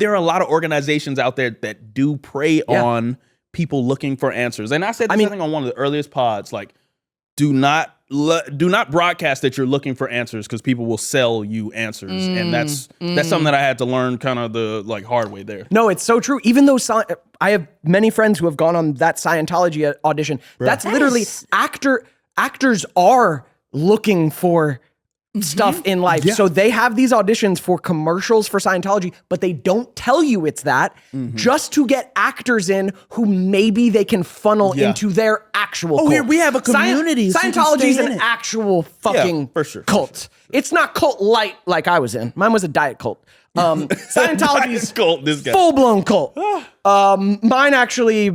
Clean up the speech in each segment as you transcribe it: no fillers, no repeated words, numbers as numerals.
there are a lot of organizations out there that do prey on people looking for answers. And I said this, I think on one of the earliest pods, like, do not broadcast that you're looking for answers because people will sell you answers. And that's something that I had to learn kind of the like hard way there. No, it's so true. Even though I have many friends who have gone on that Scientology audition. That's literally actors are looking for stuff in life. So they have these auditions for commercials for Scientology, but they don't tell you it's that just to get actors in who maybe they can funnel into their actual cult. Here we have a community. Scientology is an actual fucking cult. It's not cult light like I was in. Mine was a diet cult. Scientology's cult, this guy. Full-blown cult. Mine actually,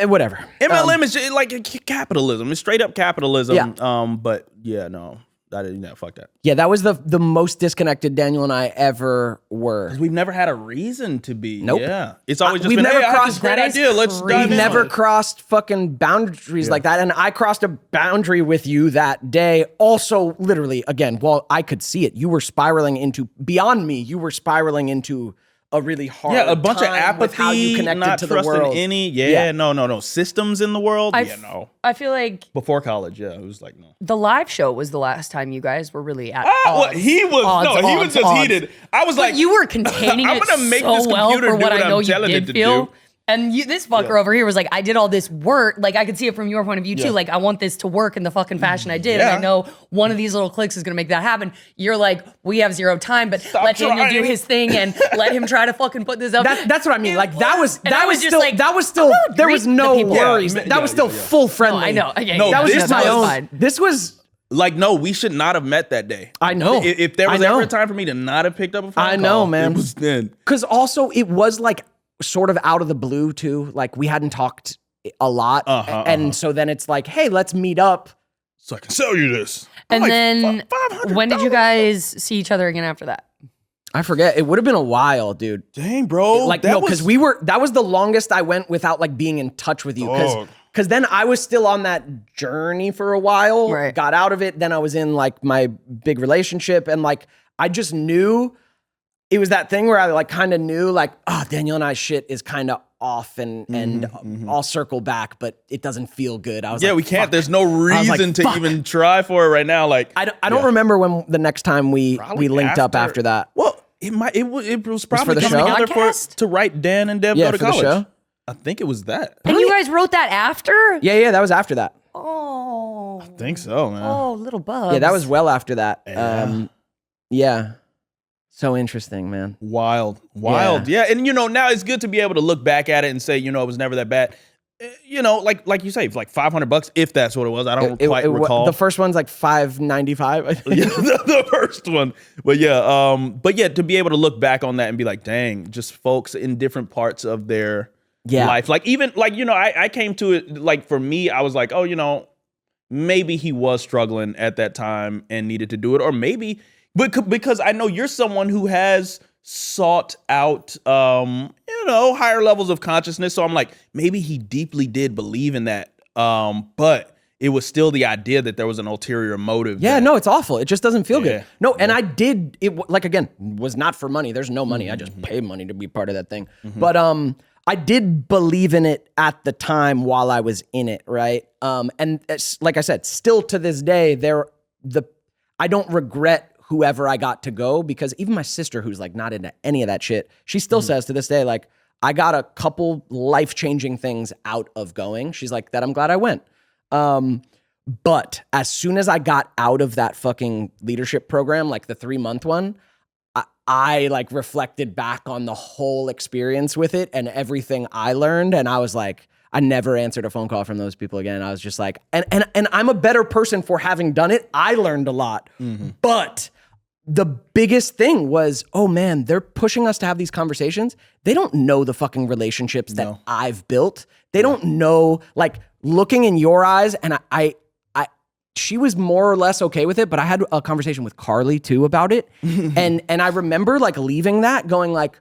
whatever. MLM is just like capitalism. It's straight up capitalism. But yeah, no. I didn't fuck that. Yeah, that was the most disconnected Daniel and I ever were. We've never had a reason to be. Nope. Yeah. It's always just we've been, never hey, crossed I have this great idea. Let's dive in. We've never crossed fucking boundaries like that. And I crossed a boundary with you that day. Also, literally, again, while I could see it, you were spiraling into, beyond me, you were spiraling into a really hard a bunch of apathy, how you connected not to the trusting world. any, no systems in the world. I feel like before college, it was like no. The live show was the last time you guys were really at odds. He was just heated. I was like, you were containing I'm it gonna make so this well computer for do what I know I'm you telling it did to feel. do. And this fucker over here was like, I did all this work. Like, I could see it from your point of view, too. Like, I want this to work in the fucking fashion I did. And I know one of these little clicks is going to make that happen. You're like, we have zero time, but let Daniel do his thing and let him try to fucking put this up. That's what I mean. Like, that was still, like, there was no worries. Yeah. That was still full friendly. No, I know. Okay, No, that was this just my was own. fine. This was... Like, no, we should not have met that day. I know. If there was ever a time for me to not have picked up a phone call, I know, man. It was then. Because also, it was like sort of out of the blue, too. Like, we hadn't talked a lot. And so then it's like, hey, let's meet up. So I can sell you this. And then when did you guys see each other again after that? I forget. It would have been a while, dude. Dang, bro. Like, no, because that was the longest I went without like being in touch with you. Because then I was still on that journey for a while, got out of it. Then I was in like my big relationship. And like, I just knew it was that thing where I like kind of knew like, oh, Daniel and I shit is kind of off and I'll circle back, but it doesn't feel good. I was like, we can't. Fuck. There's no reason to even try for it right now. Like, I don't remember when the next time we linked up after that. Well, it was probably for the coming show? together to write Dan and Dev go to for the college. show? I think it was that. And you guys wrote that after? Yeah, that was after that. Oh. I think so, man. Oh, little bugs. Yeah, that was well after that. Yeah. So interesting, man. Wild. Yeah. And now it's good to be able to look back at it and say, it was never that bad. Like you say, like $500, if that's what it was. I don't quite recall. The first one's like $5.95. Yeah, the first one. But yeah, to be able to look back on that and be like, dang, just folks in different parts of their life. Like even like, I came to it, like for me, I was like, oh, maybe he was struggling at that time and needed to do it. Or maybe, because I know you're someone who has sought out, higher levels of consciousness. So I'm like, maybe he deeply did believe in that. But it was still the idea that there was an ulterior motive. Yeah, no, it's awful. It just doesn't feel good. No, and Yeah. I did, like, again, was not for money. There's no money. I just pay money to be part of that thing. But I did believe in it at the time while I was in it, right? And like I said, still to this day, I don't regret whoever I got to go, because even my sister, who's like not into any of that shit, she still says to this day, like, I got a couple life-changing things out of going. She's like, that I'm glad I went. But as soon as I got out of that fucking leadership program, like the 3-month one, I like reflected back on the whole experience with it and everything I learned. And I was like, I never answered a phone call from those people again. I was just like, and I'm a better person for having done it. I learned a lot, but the biggest thing was, oh man, they're pushing us to have these conversations. They don't know the fucking relationships that I've built. They don't know, like, looking in your eyes, and she was more or less okay with it, but I had a conversation with Carly too about it. and I remember like leaving that going like,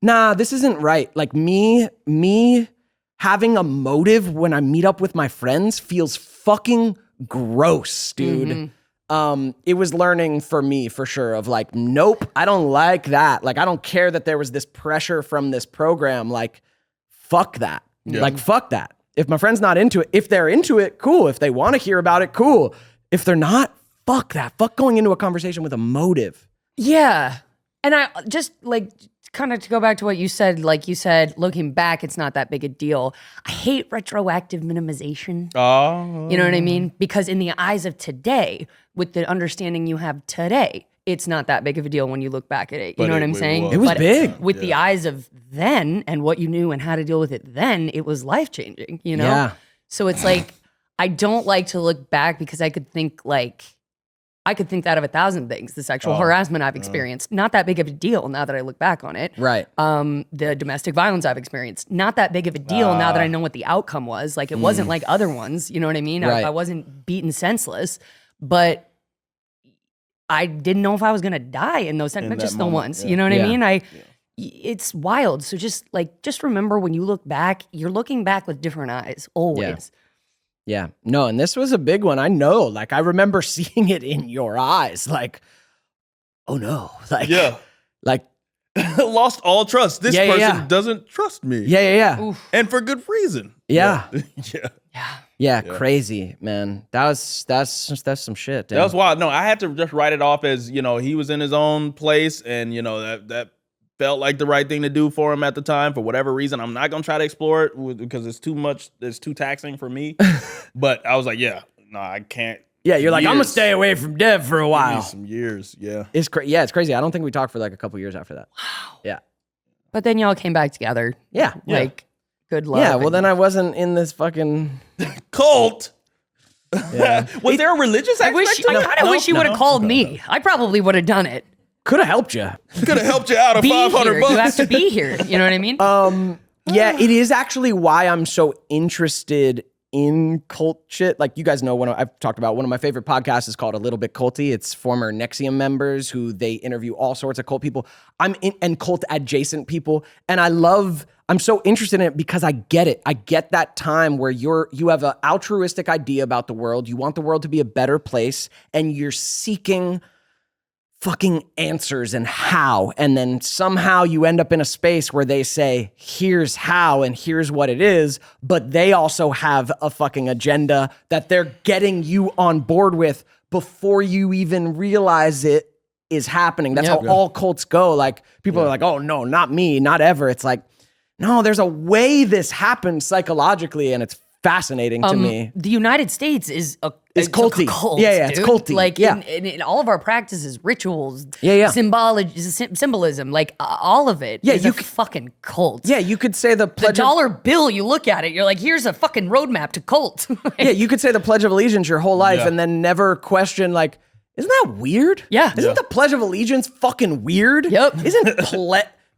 nah, this isn't right. Like me having a motive when I meet up with my friends feels fucking gross, dude. it was learning for me for sure of like, nope, I don't like that. Like, I don't care that there was this pressure from this program. Like, fuck that. Yeah. Like, fuck that. If my friend's not into it, if they're into it, cool. If they want to hear about it, cool. If they're not, fuck that. Fuck going into a conversation with a motive. Yeah. And I just like kind of to go back to what you said, like you said, looking back, it's not that big a deal. I hate retroactive minimization. Oh. You know what I mean? Because in the eyes of today, with the understanding you have today, it's not that big of a deal when you look back at it. You know what I'm saying? It was big. With the eyes of then and what you knew and how to deal with it then, it was life-changing, you know? Yeah. So it's like, I don't like to look back because I could think that of 1,000 things. The sexual harassment I've experienced, not that big of a deal now that I look back on it. Right. The domestic violence I've experienced, not that big of a deal now that I know what the outcome was. Like it wasn't like other ones, you know what I mean? Right. I wasn't beaten senseless, but I didn't know if I was gonna die in those times, not just the ones, you know what I mean? It's wild. So just remember when you look back, you're looking back with different eyes, always. Yeah. No, and this was a big one. I know. Like, I remember seeing it in your eyes. Like, oh no. Like, like, lost all trust. This person doesn't trust me. Yeah. And for good reason. Yeah. Yeah. Crazy, man. That's some shit. Damn. That was wild. No, I had to just write it off as, he was in his own place and, that felt like the right thing to do for him at the time for whatever reason. I'm not going to try to explore it because it's too much. It's too taxing for me. But I was like, I can't. Yeah, you're like, I'm going to stay away from Dev for a while. Some years, yeah. It's crazy. I don't think we talked for like a couple years after that. Wow. Yeah. But then y'all came back together. Yeah. Like, good luck. Yeah, well then I wasn't in this fucking cult. Yeah. Was there a religious aspect to it? I kind of wish you would have called me. I probably would have done it. Could have helped you. Could have helped you out of $500. You have to be here. You know what I mean? Yeah, it is actually why I'm so interested in cult shit. Like, you guys know, I've talked about one of my favorite podcasts is called A Little Bit Culty. It's former NXIVM members who they interview all sorts of cult people. And cult adjacent people. And I'm so interested in it because I get it. I get that time where you have an altruistic idea about the world. You want the world to be a better place and you're seeking fucking answers and how, and then somehow you end up in a space where they say, here's how and here's what it is, but they also have a fucking agenda that they're getting you on board with before you even realize it is happening. That's how all cults go. Like, people are like, oh no, not me, not ever. It's like, no, there's a way this happens psychologically, and it's fascinating to me. The United States is culty. A cult, yeah, it's culty. Like, in all of our practices, rituals, symbolism, like all of it is a fucking cult. Yeah, you could say the dollar bill, you look at it, you're like, here's a fucking roadmap to cult. Yeah, you could say the Pledge of Allegiance your whole life and then never question, like, isn't that weird? Yeah. Isn't the Pledge of Allegiance fucking weird? Yep. Isn't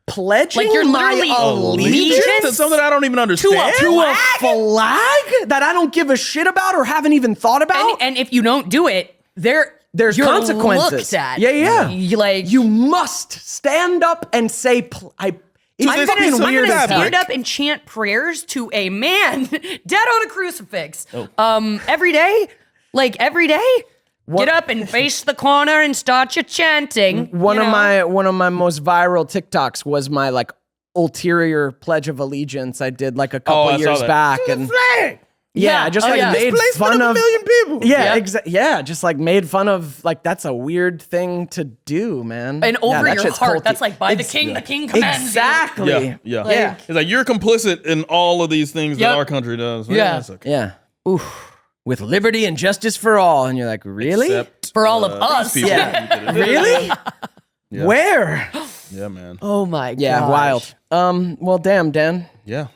pledging like you're literally my allegiance to something I don't even understand? To a flag that I don't give a shit about or haven't even thought about? And if you don't do it, there's consequences. Looked at. Yeah. You must stand up and say, I'm gonna stand up and chant prayers to a man dead on a crucifix. Every day. Get up and face the corner and start your chanting. One of my most viral TikToks was my like ulterior Pledge of Allegiance I did like a couple years back, and flag. I just made fun of 1 million people. Yeah, just like made fun of, like, that's a weird thing to do, man. And over your heart, that's like by the king commands. Exactly. Yeah. It's like you're complicit in all of these things that our country does. Yeah. Oof. With liberty and justice for all. And you're like, really? Except, for all of us. Yeah. Really? Yeah. Where? Yeah, man. Oh my god. Yeah, wild. Well, damn, Dan. Yeah.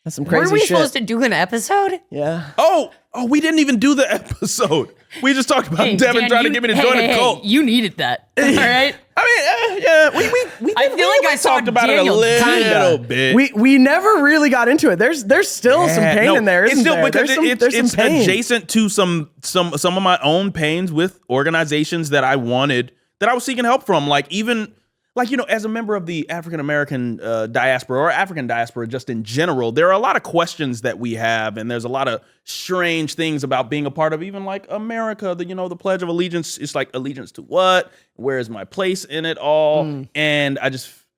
That's some crazy shit. Were we supposed to do an episode? Yeah. Oh, we didn't even do the episode. We just talked about Devin trying to get me to join a cult. You needed that. All right? I mean, we I feel like I talked about it a little bit. We never really got into it. There's still some pain in there, isn't there? Because it's adjacent to some of my own pains with organizations that I was seeking help from. Like, even like, you know, as a member of the African American diaspora or African diaspora just in general, there are a lot of questions that we have, and there's a lot of strange things about being a part of even like America. The, you know, the Pledge of Allegiance is like allegiance to what? Where is my place in it all? And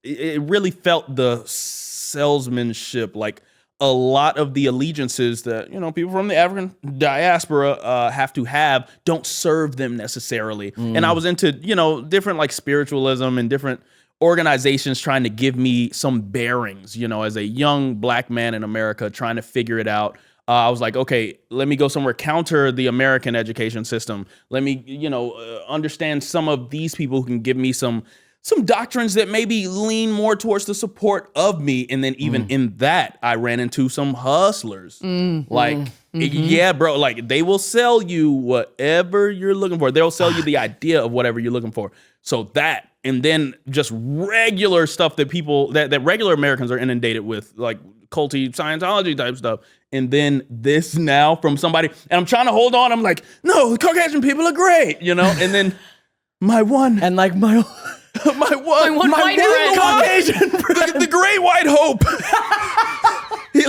it really felt the salesmanship, like a lot of the allegiances that, you know, people from the African diaspora have to have don't serve them necessarily. And I was into, you know, different like spiritualism and different organizations trying to give me some bearings, you know, as a young black man in America trying to figure it out. I was like, okay, let me go somewhere counter the American education system. Let me, you know, understand some of these people who can give me some doctrines that maybe lean more towards the support of me. And then even in that, I ran into some hustlers. Yeah, bro, like they will sell you whatever you're looking for. They'll sell you the idea of whatever you're looking for. So that, and then just regular stuff that people, that regular Americans are inundated with, like culty Scientology type stuff. And then this now from somebody, and I'm trying to hold on. I'm like, no, the Caucasian people are great, you know? And then my one white Caucasian, the great white hope.